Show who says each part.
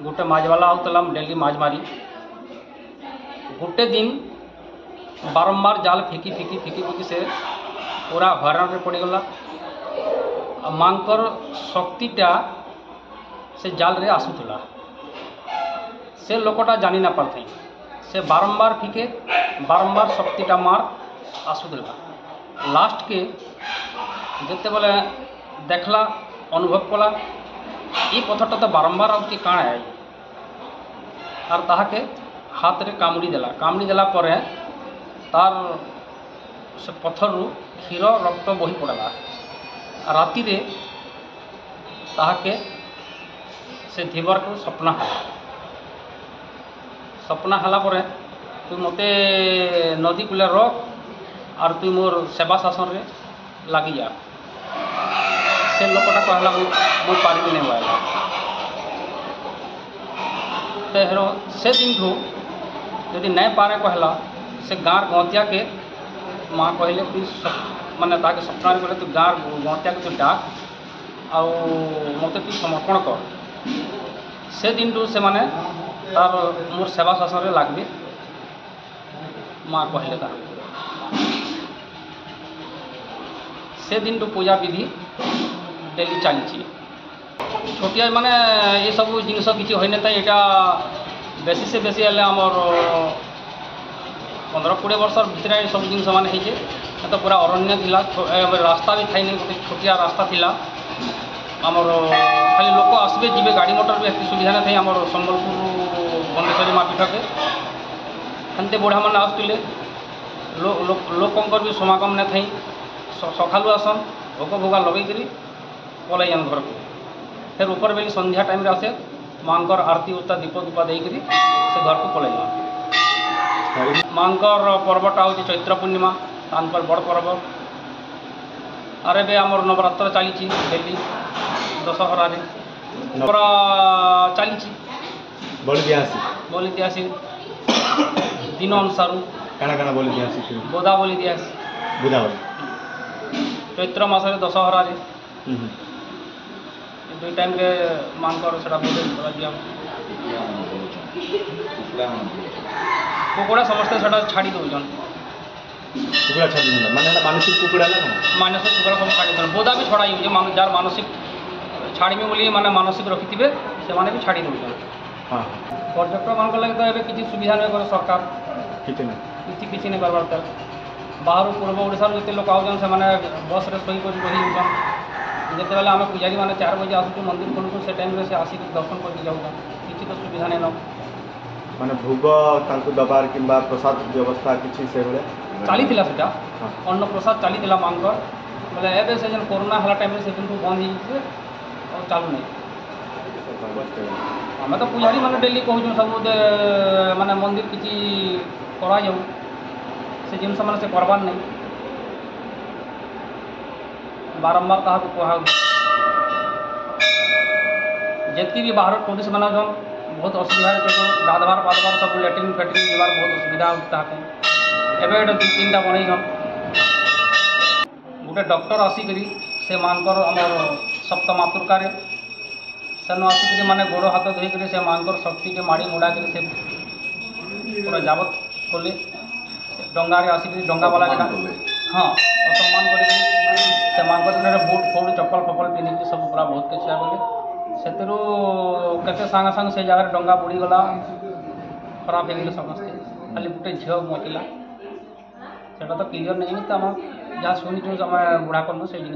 Speaker 1: गोटे माछवाला आउतला डेली माछ मारी गोटे दिन बारंबार जाल फिकी फिकी फिकी फिकी से पूरा हरान रे पड़गला। मांकर शक्तिटा से जाल रे आसुला से लोकटा जानी ना पारथई से बारंबार फिके बारंबार शक्तिटा मार आसुला। लास्ट के जिते बेले देखला अनुभव कला ये पत्थरटा तो बारंबार आउे काण है और ताके हाथ रे कामुड़ी देला पर तार से पत्थर रु क्षीर रक्त बही पड़ला। राति रे ताके से धीवर को सपना हला पर तू मते नदी कूले रख और तू मोर सेवा शासन रे लगी जा। से लोकटा कहला मु पारिबी नहीं बाला तेहरो से दिन ठू यदि नहीं पारे कहला से गाँव गौतिया के माँ कहले तू माने ताके सपना कहले तू गाँव गौतिया के तू डाक आउ मत तू समर्पण कर। से दिन ठू से माने तार मोर सेवा शासन रे लागबे माँ कहले तार से दिन ठू पूजा विधि डेली चली। छोटिया माने ये सब जिनस किसी होने यहाँ बेसी से बेसी आमर 15-20 वर्ष भितर ये सब जिन मान तो पूरा अरण्य थिला रास्ता भी थाई गोटे छोटिया रास्ता थिला आमर खाली लोक आसबे जीवे गाड़ी मोटर भी एत सुविधा नहीं आम संबलपुर भुवनेश्वरी मापीठ के हेमते बुढ़ा मैंने आसुले लोकंर भी समागम नहीं थी सकालू आसन भोग भोगा लगे पलई जान घर को फिर ऊपर बेली संध्या टाइम आसे मांकर आरती उता दीप दूपा देकर से घर को पलई जान। मांकर पर्वटा हूँ चैत्र पूर्णिमा तांकर बड़ पर्व अरे बे आमर नवरात्र चली डेली दशहरा पूरा चली बोली दियासी दिन अनुसार बोदा बोली दियासी चैत्र मास दशहरा दुई टाइम रे मांकर से दिया कुकुड़ा समस्ते से छाड़ी दौन
Speaker 2: मानसिक कुकुड़ा
Speaker 1: कुकुड़ा सब छाड़ी बोदा भी छड़ा जार मानसिक छाड़मी बोली माने मानसिक रखि थे से माने भी छाड़ी दौन। पर्यटक मान लगे तो ये किसी सुविधा नहीं कर सरकार किसी नहीं करवार बाहर पूर्व ओडिशा जिते लोक आउन से बस रे सोई कर रही जिते बेले आम पूजारी मैंने 4 बजे आसुँ मंदिर खोलुँ से टाइम से आसिक दर्शन करके जाऊँ किसी तो सुविधा नहीं
Speaker 2: माने भोग दबार कि प्रसाद व्यवस्था किसी से
Speaker 1: चली अन्न प्रसाद चली मांकर बोले एवं से जन कोरोना है टाइम से दिन बंद हो चालू नहीं आम तो पूजारी मैंने डेली कहूँ सब माने मंदिर किसी करा जाऊ से जिन से करवार नहीं बारंबार कहा कहा जितकी भी बाहर टूरिस्ट मैंने जो बहुत असुविधा गाधवार पाधवार सब लैट्रिन फैट्रिन जीवार बहुत असुविधा होता एवं 2-3टा बनई गोटे डॉक्टर आसिक से मानकर आमर सप्तमातृकार सेन आसिक माने गोड़ हाथ धोईकर से मानकर शक्ति के माड़ी मुड़ा कर से पूरा जावत खोले डंगारे आसिक डंगा वाला हाँ असम्मान कर मानकर बुट फुट चप्पल फपल पिंधिकी सब पूरा बहुत किसी गले से सागे सागे से जगह डंगा बुड़ीगला खराब हो गए समस्ते खाली गोटे झील बचिला से तो क्लीयर नहीं तो आम जहाँ शुणु आम बुढ़ा कलु से जिन